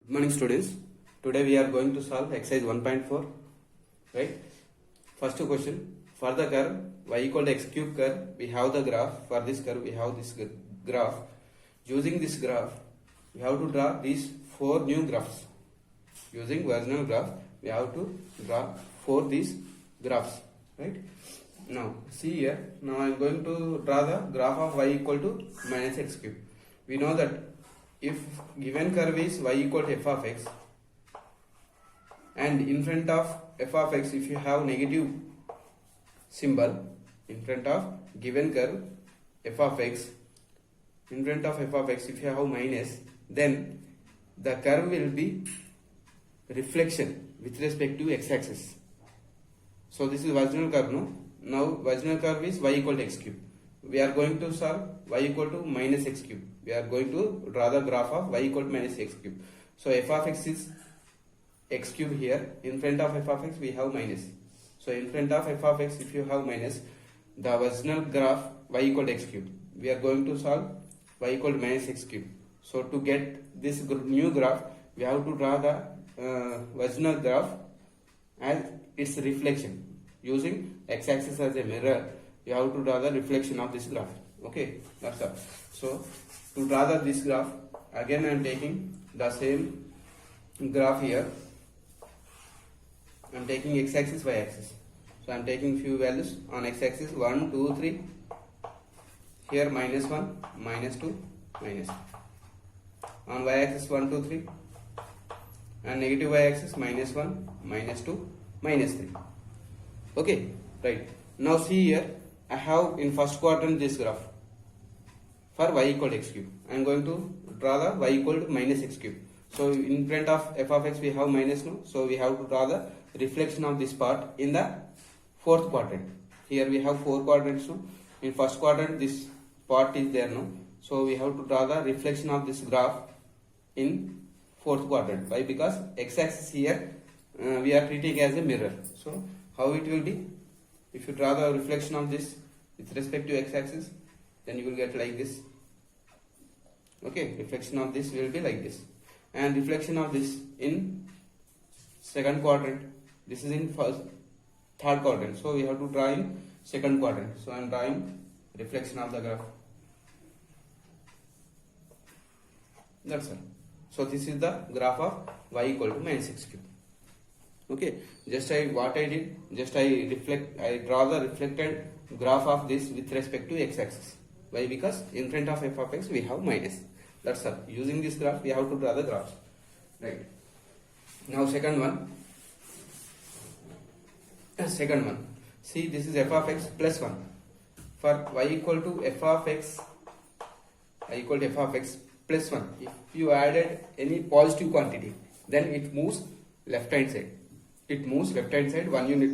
Good morning students. Today we are going to solve exercise 1.4, right? First question, for the curve y equal to x cube curve, we have the graph. For this curve we have this graph. Using this graph we have to draw these 4 new graphs. Using original graph we have to draw 4 these graphs, right? Now see here, now I am going to draw the graph of y equal to minus x cube. We know that if given curve is y equal to f of x, and in front of f of x if you have negative symbol in front of given curve f of x, in front of f of x if you have minus, then the curve will be reflection with respect to x-axis. So this is original curve, no? Now original curve is y equal to x cube. We are going to solve y equal to minus x cube. We are going to draw the graph of y equal to minus x cube. So f of x is x cube here. In front of f of x we have minus. So in front of f of x if you have minus, the original graph y equal to x cube. We are going to solve y equal to minus x cube. So to get this new graph, we have to draw the original graph as its reflection. Using x-axis as a mirror, you have to draw the reflection of this graph. Okay, that's all. So to draw this graph, again I am taking the same graph here. I am taking x-axis, y-axis. So I am taking few values on x-axis 1, 2, 3. Here minus 1, minus 2, minus 2. On y-axis 1, 2, 3. And negative y-axis minus 1, minus 2, minus 3. Okay, right. Now see here, I have in first quadrant this graph for y equal to x cube. I am going to draw the y equal to minus x cube. So in front of f of x we have minus, no? So we have to draw the reflection of this part in the fourth quadrant. Here we have 4 quadrants, no? In first quadrant this part is there, no? So we have to draw the reflection of this graph in fourth quadrant. Why? Because x-axis here we are treating as a mirror. So how it will be? If you draw the reflection of this with respect to x-axis, then you will get like this. Okay, reflection of this will be like this, and reflection of this in second quadrant. This is in third quadrant. So we have to draw in second quadrant. So I am drawing reflection of the graph. That's all. So this is the graph of y equal to minus x cube. Okay, just I draw the reflected graph of this with respect to x-axis. Why? Because in front of f of x we have minus. That's all. Using this graph we have to draw the graphs. Right. Now second one. See, this is f of x plus 1. For y equal to f of x, y equal to f of x plus 1. If you added any positive quantity, then it moves left hand side. It moves left hand side 1 unit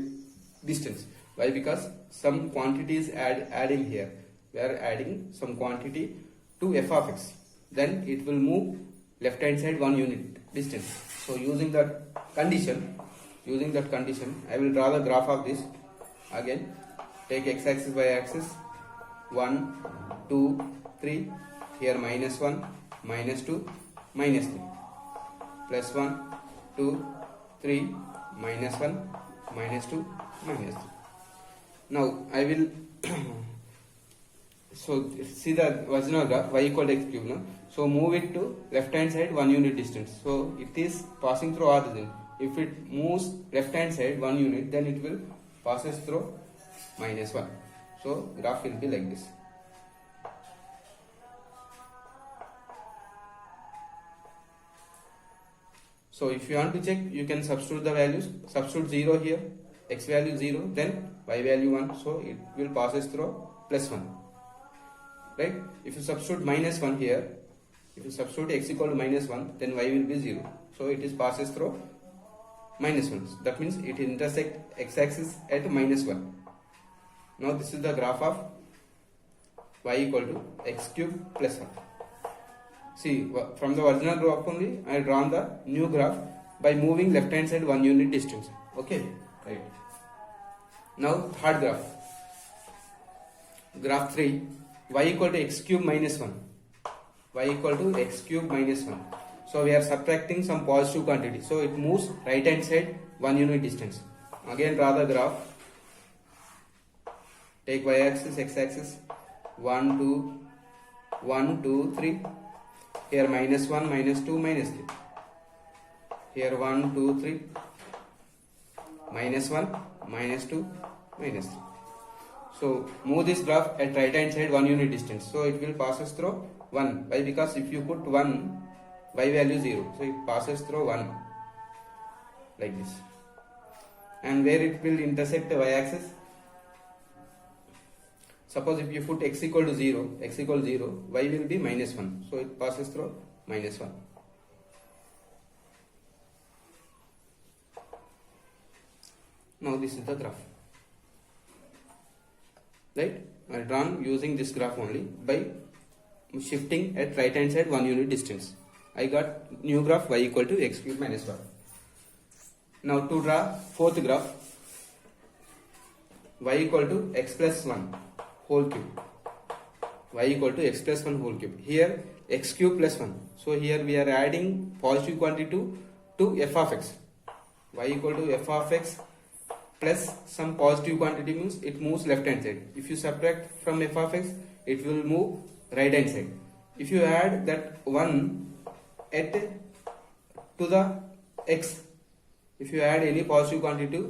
distance. Why? Because some quantity is adding here. We are adding some quantity to f of x. Then it will move left hand side 1 unit distance. So using that condition, I will draw the graph of this. Again, take x-axis, y-axis. 1, 2, 3. Here minus 1, minus 2, minus 3. Plus 1, 2, 3. Minus 1, minus 2, minus 3. Now I will so see the original graph y equal to x cube, no? So move it to left hand side 1 unit distance. So it is passing through origin. If it moves left hand side 1 unit, then it will passes through minus 1. So graph will be like this. So if you want to check, you can substitute the values. Substitute 0 here, x value 0, then y value 1. So it will passes through plus 1. Right? If you substitute minus 1 here, if you substitute x equal to minus 1, then y will be 0. So it is passes through minus 1. That means it intersects x-axis at minus 1. Now this is the graph of y equal to x cube plus 1. See, from the original graph only, I drawn the new graph by moving left hand side 1 unit distance. Okay, right. Now third graph. Graph 3, y equal to x cube minus 1. Y equal to x cube minus 1. So we are subtracting some positive quantity. So it moves right hand side 1 unit distance. Again draw the graph. Take y axis, x axis. 1, 2, 1, 2, 3. Here minus 1, minus 2, minus 3. Here 1, 2, 3. Minus 1, minus 2, minus 3. So move this graph at right hand side 1 unit distance. So it will passes through 1. Why? Because if you put 1, y value 0. So it passes through 1 like this. And where it will intersect the y axis? Suppose if you put x equal to 0, y will be minus 1. So it passes through minus 1. Now this is the graph. Right? I drawn using this graph only by shifting at right hand side 1 unit distance. I got new graph y equal to x cube minus 1. Now to draw fourth graph, y equal to x plus 1 whole cube. Y equal to x plus 1 whole cube. Here x cube plus 1. So here we are adding positive quantity to f of x. Y equal to f of x plus some positive quantity means it moves left hand side. If you subtract from f of x, it will move right hand side. If you add that 1 at to the x, if you add any positive quantity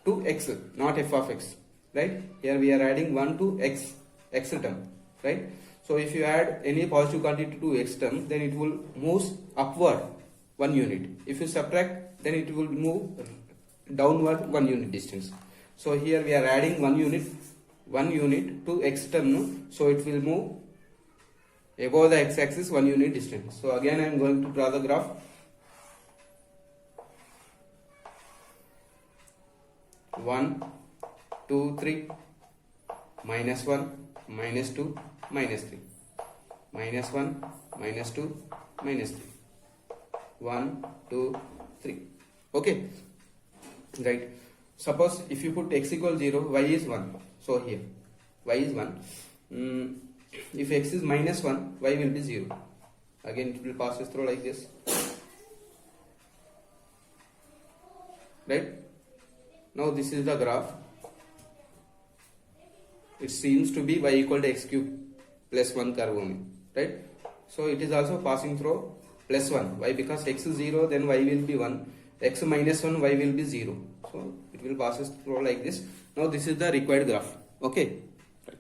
to x, not f of x, right? Here we are adding 1 to x term, right? So if you add any positive quantity to x term, then it will move upward 1 unit. If you subtract, then it will move downward 1 unit distance. So here we are adding 1 unit to x term, so it will move above the x axis 1 unit distance. So again I am going to draw the graph. One, 2, 3, minus 1, minus 2, minus 3, minus 1, minus 2, minus 3, 1, 2, 3. Okay, right. Suppose if you put x equal 0, y is 1. So here y is 1. If x is minus 1, y will be 0. Again it will pass through like this, right? Now this is the graph. It seems to be y equal to x cube plus 1 curve only, right? So it is also passing through plus 1. Why? Because x is 0, then y will be 1. X minus 1, y will be 0. So it will pass through like this. Now this is the required graph. Okay. Right.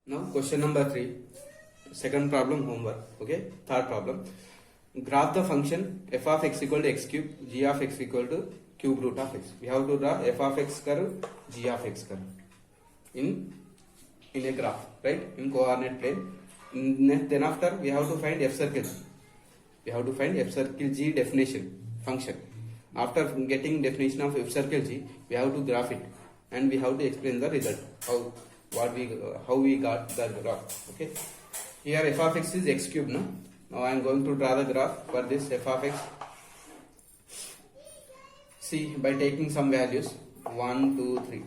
Now question number 3. Second problem homework. Okay. Third problem. Graph the function f of x equal to x cube, g of x equal to cube root of x. We have to draw f of x curve, g of x curve in a graph, right? In coordinate plane. Then after we have to find f circle. We have to find f circle g definition function. After getting definition of f circle g, we have to graph it and we have to explain the result. How we got the graph. Okay. Here f of x is x cube. No? Now I am going to draw the graph for this f of x. See, by taking some values 1, 2, 3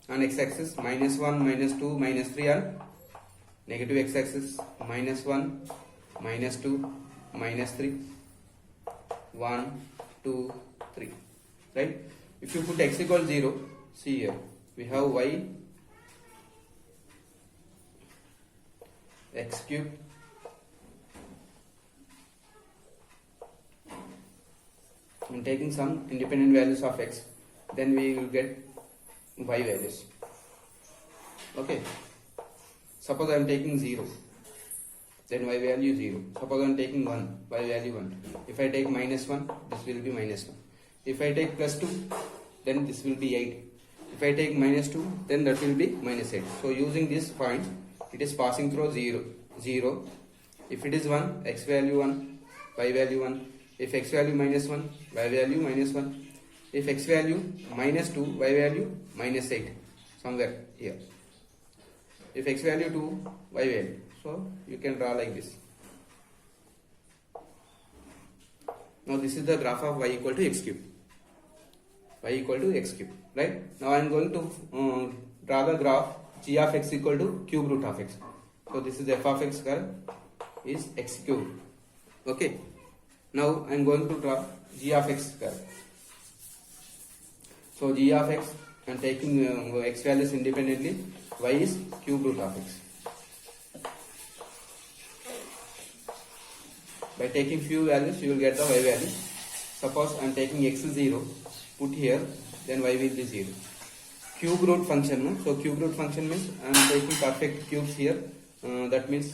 on x axis minus 1, minus 2, minus 3 on negative x axis minus 1, minus 2, minus 3, 1, 2, 3, right? If you put x equal 0, see here we have y x cube and taking some independent values of x, then we will get y values. Okay. Suppose I am taking 0, then y value 0. Suppose I am taking 1, y value 1. If I take minus 1, this will be minus 1. If I take plus 2, then this will be 8. If I take minus 2, then that will be minus 8. So using this point, it is passing through 0, 0. If it is 1, x value 1, y value 1. If x value minus 1, y value minus 1. If x value minus 2, y value minus 8. Somewhere here. If x value 2, y value. So you can draw like this. Now this is the graph of y equal to x cube. Y equal to x cube. Right? Now I am going to draw the graph g of x equal to cube root of x. So this is f of x curve. is x cube. Okay. Now I am going to draw g of x curve. So g of x, I am taking x values independently. Y is cube root of x. By taking few values, you will get the y value. Suppose I am taking x 0, put here, then y will be 0. Cube root function, no? So cube root function means I am taking perfect cubes here. That means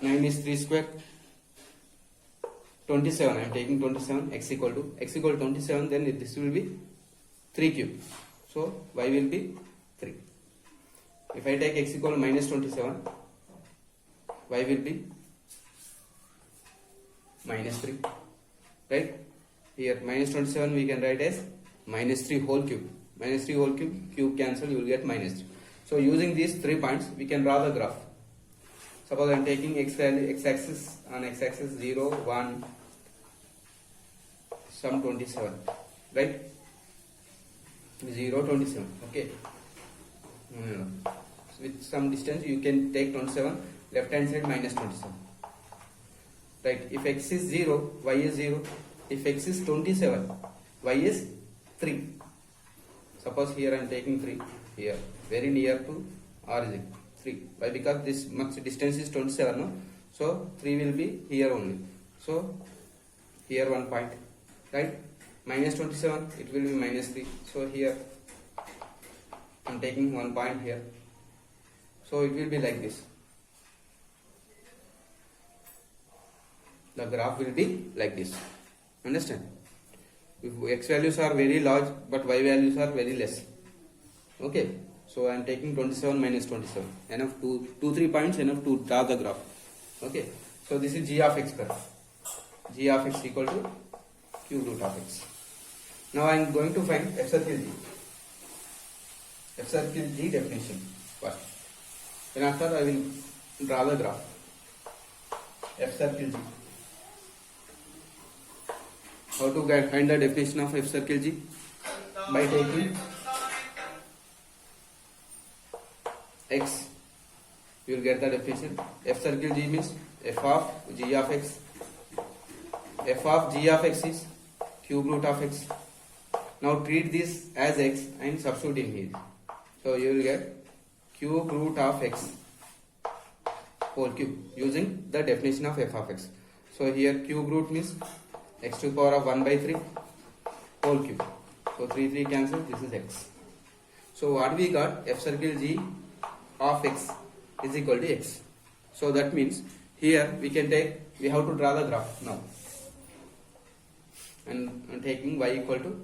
9 is 3 square. 27, I am taking 27, x equal to 27, then this will be 3 cube. So y will be 3. If I take x equal to minus 27, y will be minus 3. Right? Here minus 27 we can write as minus 3 whole cube. Minus 3 whole cube, cube cancel, you will get minus 3. So using these 3 points, we can draw the graph. Suppose I am taking x value, x axis, on x axis 0, 1, some 27, right? 0, 27, okay. With some distance you can take 27, left hand side minus 27. Right, if x is 0, y is 0. If x is 27, y is 3. Suppose here I am taking 3, here, very near to origin, 3. Why? Because this much distance is 27, no? So 3 will be here only. So here 1 point, right? Minus 27, it will be minus 3. So here I am taking 1 point here. So it will be like this. The graph will be like this. Understand? If x values are very large but y values are very less. Okay. So I am taking 27 minus 27. Enough to 2-3 points enough to draw the graph. Okay. So this is g of x curve. G of x equal to cube root of x. Now I am going to find f circle g. F circle g definition first. Then after I will draw the graph. F circle g. How to find the definition of f circle g? By taking x, you will get the definition. F circle g means f of g of x. F of g of x is cube root of x. Now treat this as x and substitute in here. So you will get cube root of x whole cube using the definition of f of x. So here cube root means x to the power of 1 by 3 whole cube. So 3 cancel, this is x. So what we got, f circle g of x is equal to x. So that means here we can take, we have to draw the graph now. And taking y equal to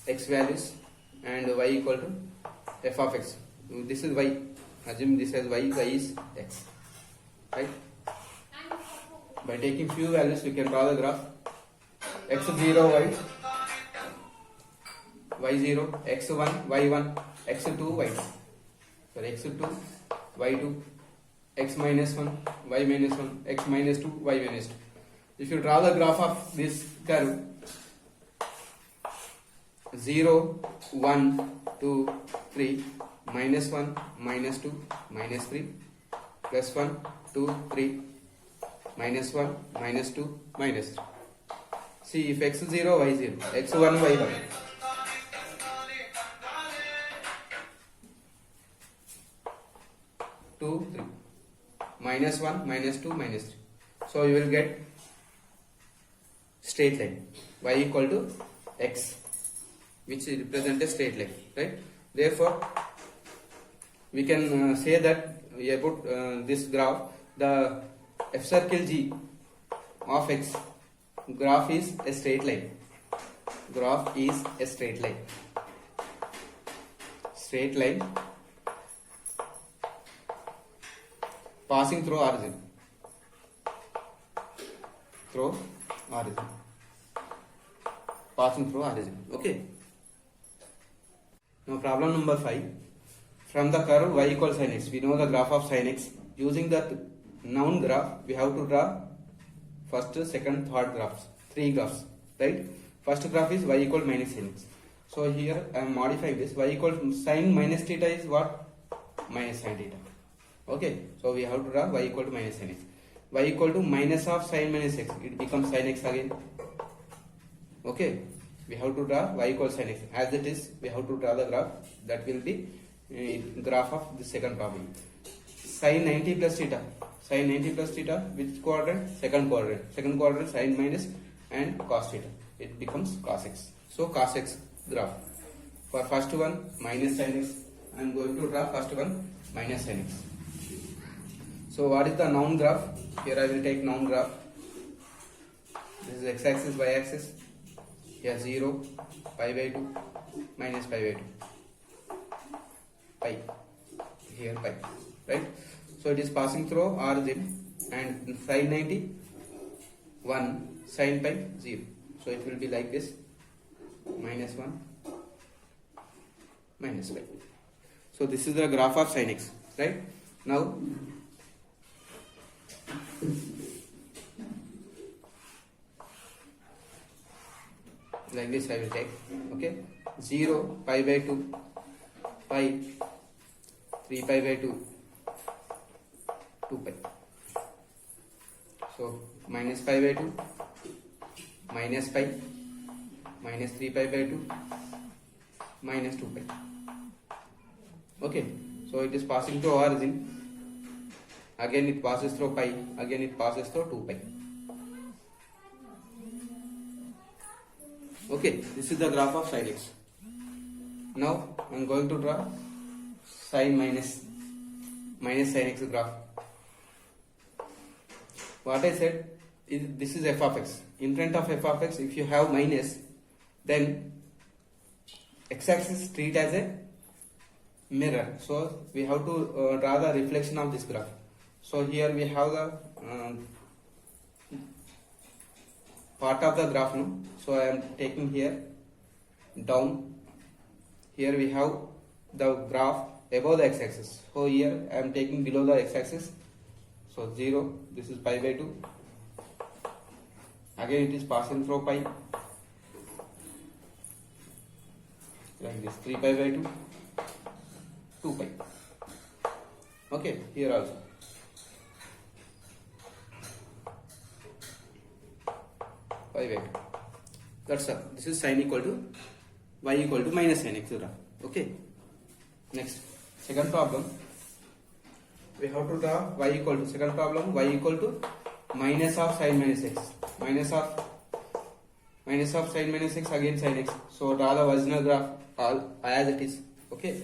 x values and y equal to f of x. This is y. Assume this as y, y is x. Right? By taking few values we can draw the graph. x0 y0, x1 y1, x2 y2. Sorry, x2 y2, x minus 1 y minus 1, x minus 2 y minus 2. If you draw the graph of this curve, 0, 1, 2, 3, minus 1, minus 2, minus 3, plus 1, 2, 3, minus 1, minus 2, minus 3. See, if x0, y0, x1, y1. Two, 3, minus 1, minus 2, minus 3. So you will get straight line, y equal to x, which represents a straight line, right? Therefore, we can say that about this graph, the f circle g of x graph is a straight line. Graph is a straight line. Straight line passing through origin. Passing through origin. Okay. Now problem number 5. From the curve y equals sin x, we know the graph of sin x. Using the known graph, we have to draw first, second, third graphs. 3 graphs. Right? First graph is y equal minus sin x. So here I am modifying this. Y equal sin minus theta is what? Minus sin theta. Okay, so we have to draw y equal to minus sin x. Y equal to minus of sin minus x, it becomes sin x again. Okay, we have to draw y equal sin x. As it is, we have to draw the graph. That will be graph of the second problem. Sin 90 plus theta. Sin 90 plus theta, which quadrant? Second quadrant. Second quadrant, sin minus and cos theta. It becomes cos x. So cos x graph. For first one, minus sin x. I am going to draw first one, minus sin x. So what is the noun graph? Here I will take noun graph. This is x-axis, y-axis. Here 0, pi by 2, minus pi by 2. Pi. Here pi. Right? So it is passing through origin, and sin 90, 1, sin pi 0. So it will be like this, minus 1, minus pi. So this is the graph of sin x. Right? Now like this I will take. Okay, 0, pi by 2, pi, 3 pi by 2, 2 pi. So minus pi by 2, minus pi, minus 3 pi by 2, minus 2 pi. Okay, so it is passing through origin. Again it passes through pi, again it passes through 2 pi. Okay, this is the graph of sin x. Now I am going to draw sin minus sin x graph. What I said is this is f of x. In front of f of x, if you have minus, then x-axis treat as a mirror. So we have to draw the reflection of this graph. So here we have the part of the graph now. So I am taking here down. Here we have the graph above the x-axis. So here I am taking below the x-axis. So 0, this is pi by 2. Again it is passing through pi. Like this, 3 pi by 2, 2 pi. Okay, here also. Pi by 2. That's all. This is sin equal to y equal to minus sin x. Okay. Next, second problem. We have to draw y equal to, second problem, y equal to minus of sin minus x. Minus of sin minus x again sin x. So draw the original graph all as it is. Okay.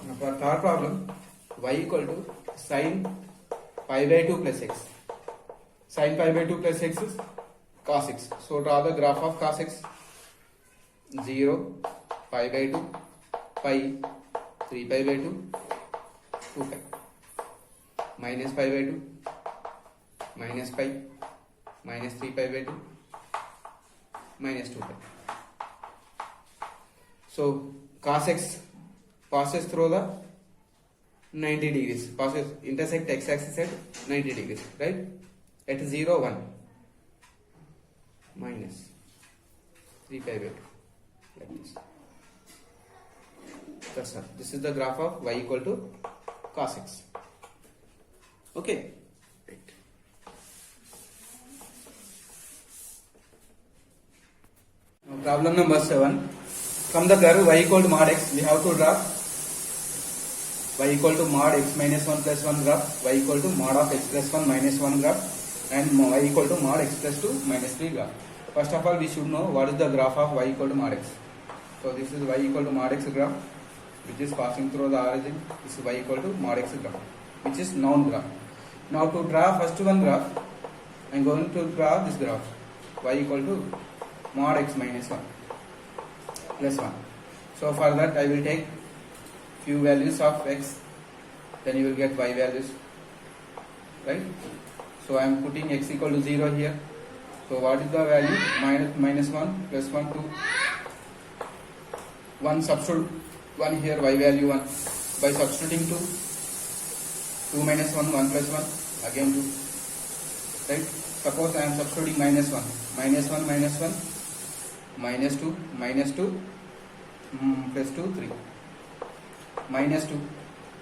Now for third problem, y equal to sin pi by 2 plus x. Sin pi by 2 plus x is cos x. So draw the graph of cos x. 0, pi by 2, pi, 3 pi by 2, 2 pi. Minus pi by 2, minus pi, minus 3 pi by 2, minus 2 pi. So cos x passes through the 90 degrees, passes intersect x-axis at 90 degrees, right? At 0, 1, minus 3 pi by 2, like this. That's all. This is the graph of y equal to cos x. Okay. Right. Now problem number 7. From the curve y equal to mod x, we have to draw y equal to mod x minus 1 plus 1 graph, y equal to mod of x plus 1 minus 1 graph, and y equal to mod x plus 2 minus 3 graph. First of all, we should know what is the graph of y equal to mod x. So this is y equal to mod x graph, which is passing through the origin. This is y equal to mod x graph, which is known graph. Now to draw first one graph, I am going to draw this graph, y equal to mod x minus 1 plus 1. So for that I will take few values of x, then you will get y values, right? So I am putting x equal to 0 here. So what is the value? Minus 1 plus 1, 2. 1 substitute 1 here, y value 1. By substituting 2, 2 minus 1, 1 plus 1, again 2. Right? Suppose I am substituting minus 1. Minus 1, minus 1, minus 2, minus 2, plus 2, 3. Minus 2.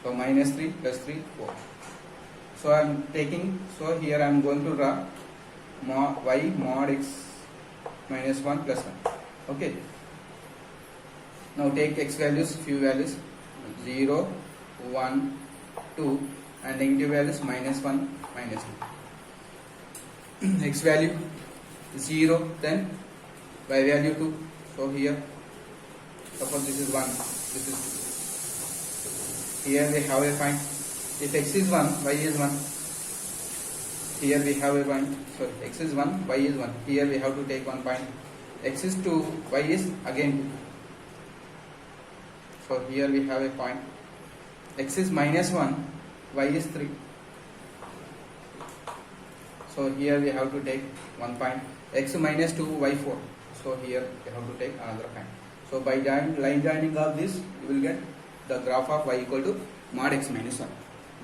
So minus 3 plus 3 4. So I am taking, so here I am going to draw y mod x minus 1 plus 1. Okay. Now take x values, few values 0, 1, 2 and negative values minus 1, minus 2. X value 0, then y value 2. So here, suppose this is 1, this is 2. Here we have a point. If x is 1, y is 1. Here we have a point. So x is 1, y is 1. Here we have to take 1 point. X is 2, y is again 2. So here we have a point. X is minus 1, y is 3. So here we have to take 1 point. X minus 2, y 4. So here we have to take another point. So by line joining of this, you will get the graph of y equal to mod x minus 1.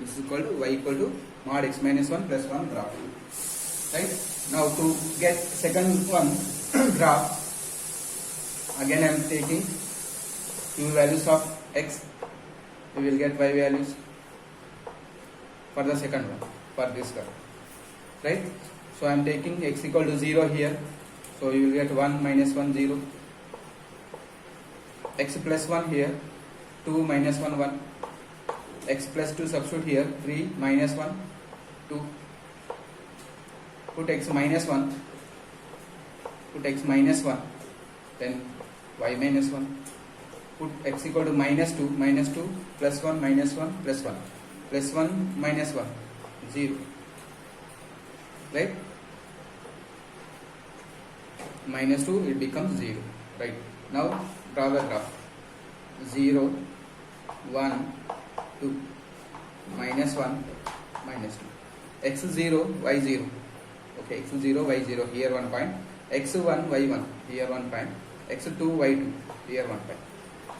This is equal to y equal to mod x minus 1 plus 1 graph. Right? Now to get second one graph, again I am taking few values of x. We will get y values for the second one, for this graph. Right? So I am taking x equal to 0 here. So you will get 1 minus 1 0. X plus 1 here, 2 minus 1 1. X plus 2 substitute here, 3 minus 1 2. Put x minus 1. Put x minus 1. Then y minus 1. Put x equal to minus 2 plus 1 minus 1 plus 1 plus 1 minus 1 0. Right? Minus 2 it becomes 0. Right? Now draw the graph. 0, 1, 2, minus 1, minus 2. X 0, y 0. Okay, x 0, y 0. Here 1 point. X 1, y 1. Here 1 point. X 2, y 2. Here 1 point.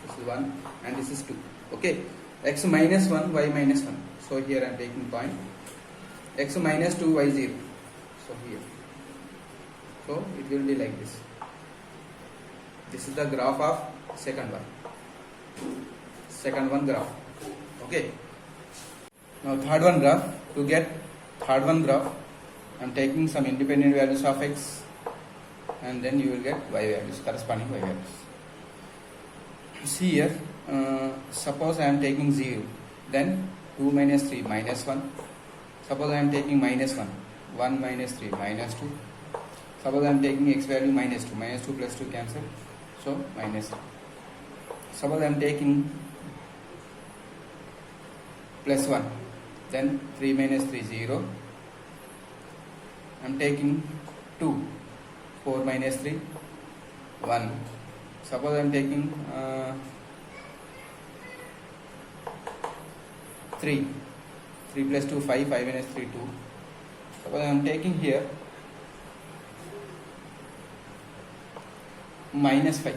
This is 1 and this is 2. Okay. X minus 1, y minus 1. So here I am taking point. X minus 2, y 0. So here. So it will be like this. This is the graph of second one. Second one graph. Okay. Now third one graph. To get third one graph, I am taking some independent values of x and then you will get y values, corresponding y values. See here, suppose I am taking 0, then 2 minus 3 minus 1. Suppose I am taking minus 1, 1 minus 3 minus 2. Suppose I am taking x value minus 2 plus 2 cancel, so minus 3. Suppose I am taking plus 1, then 3 minus 3 0. I am taking 2, 4 minus 3 1. Suppose I am taking 3 plus 2 5 minus 3 2. Suppose I am taking here minus 5.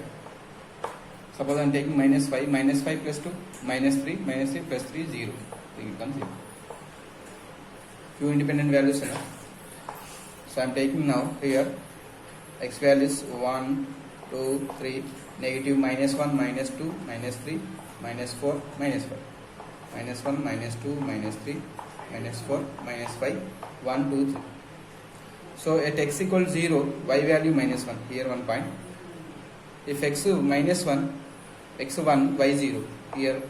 Suppose I am taking minus 5 plus 2 minus 3 plus 3 0. So it becomes 0. Few independent values. So I am taking now here x values 1, 2, 3, negative minus 1, minus 2, minus 3, minus 4, minus 5, minus 1, minus 2, minus 3, minus 4, minus 5, 1, 2, 3. So at x equals 0, y value minus 1, here 1 point. If x minus 1, x1, y0, here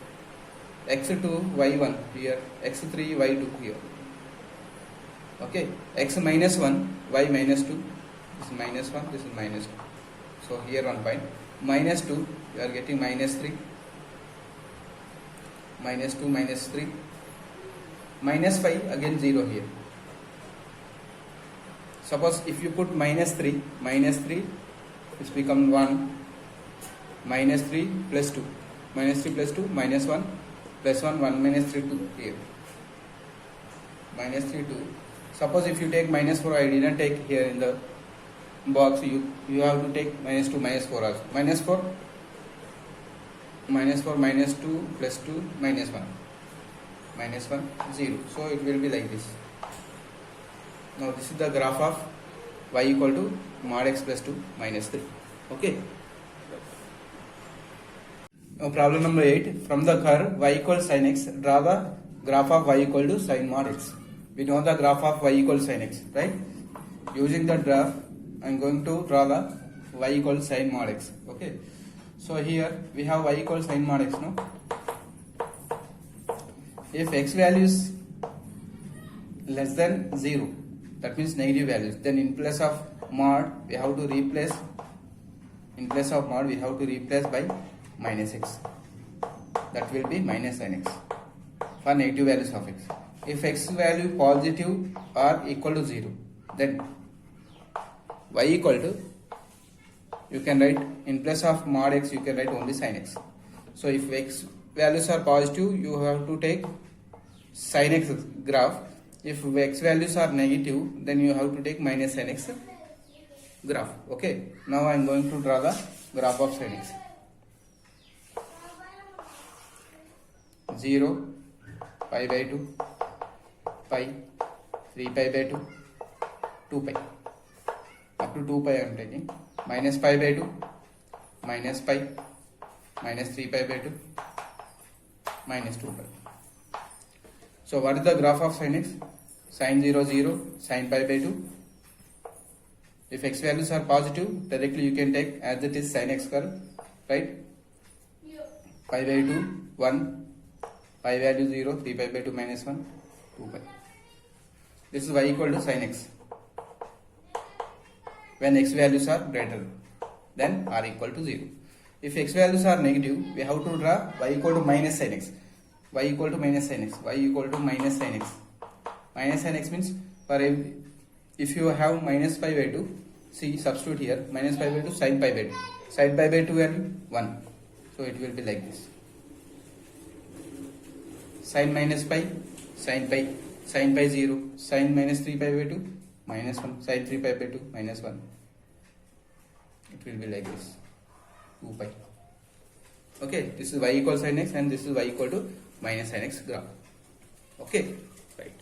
x2, y1, here x3, y2, here. Okay, x minus 1, y minus 2, this is minus 1, this is minus 2. So here 1 point. Minus 2, you are getting minus 3, minus 2, minus 3, minus 5, again 0 here. Suppose if you put minus 3, it's become 1, minus 3 plus 2, minus 3 plus 2, minus 1, plus 1, 1 minus 3, 2 here. Minus 3, 2. Suppose if you take minus 4, I didn't take here in the box, you have to take minus 2, minus 4 also. Minus 4, minus 4, minus 2, plus 2, minus 1. Minus 1, 0. So it will be like this. Now this is the graph of y equal to mod x plus 2 minus 3. Okay. Problem number 8. From the curve y equals sin x, draw the graph of y equal to sin mod x. We know the graph of y equals sin x, right? Using the graph, I am going to draw the y equals sin mod x. Okay. So here we have y equals sin mod x. No. If x value is less than 0, that means negative values, then in place of mod we have to replace. In place of mod we have to replace by minus x. That will be minus sin x for negative values of x. If x value positive or equal to 0, then y equal to, you can write in place of mod x, you can write only sin x. So if x values are positive, you have to take sin x graph. If x values are negative, then you have to take minus sin x graph. Okay. Now I am going to draw the graph of sin x. 0, pi by 2, pi, 3 pi by 2, 2 pi. Up to 2 pi I am taking. Minus pi by 2, minus pi, minus 3 pi by 2, minus 2 pi. So what is the graph of sin x? Sin 0, 0, sin pi by 2. If x values are positive, directly you can take as it is sin x curve, right? Pi by 2, 1, pi value 0, 3 pi by 2 minus 1, 2 pi. This is y equal to sin x. When x values are greater than or equal to 0. If x values are negative, we have to draw y equal to minus sin x. Y equal to minus sin x. Y equal to minus sin x. Minus sin x means, for if you have minus pi by 2, see, substitute here, minus pi by 2, sin pi by 2. Sin pi by 2 value 1. So it will be like this. Sin minus pi, sin pi 0, sin minus 3 pi by 2, minus 1, sin 3 pi by 2, minus 1. It will be like this, 2 pi. Okay, this is y equals sin x and this is y equal to minus sin x graph. Okay, right.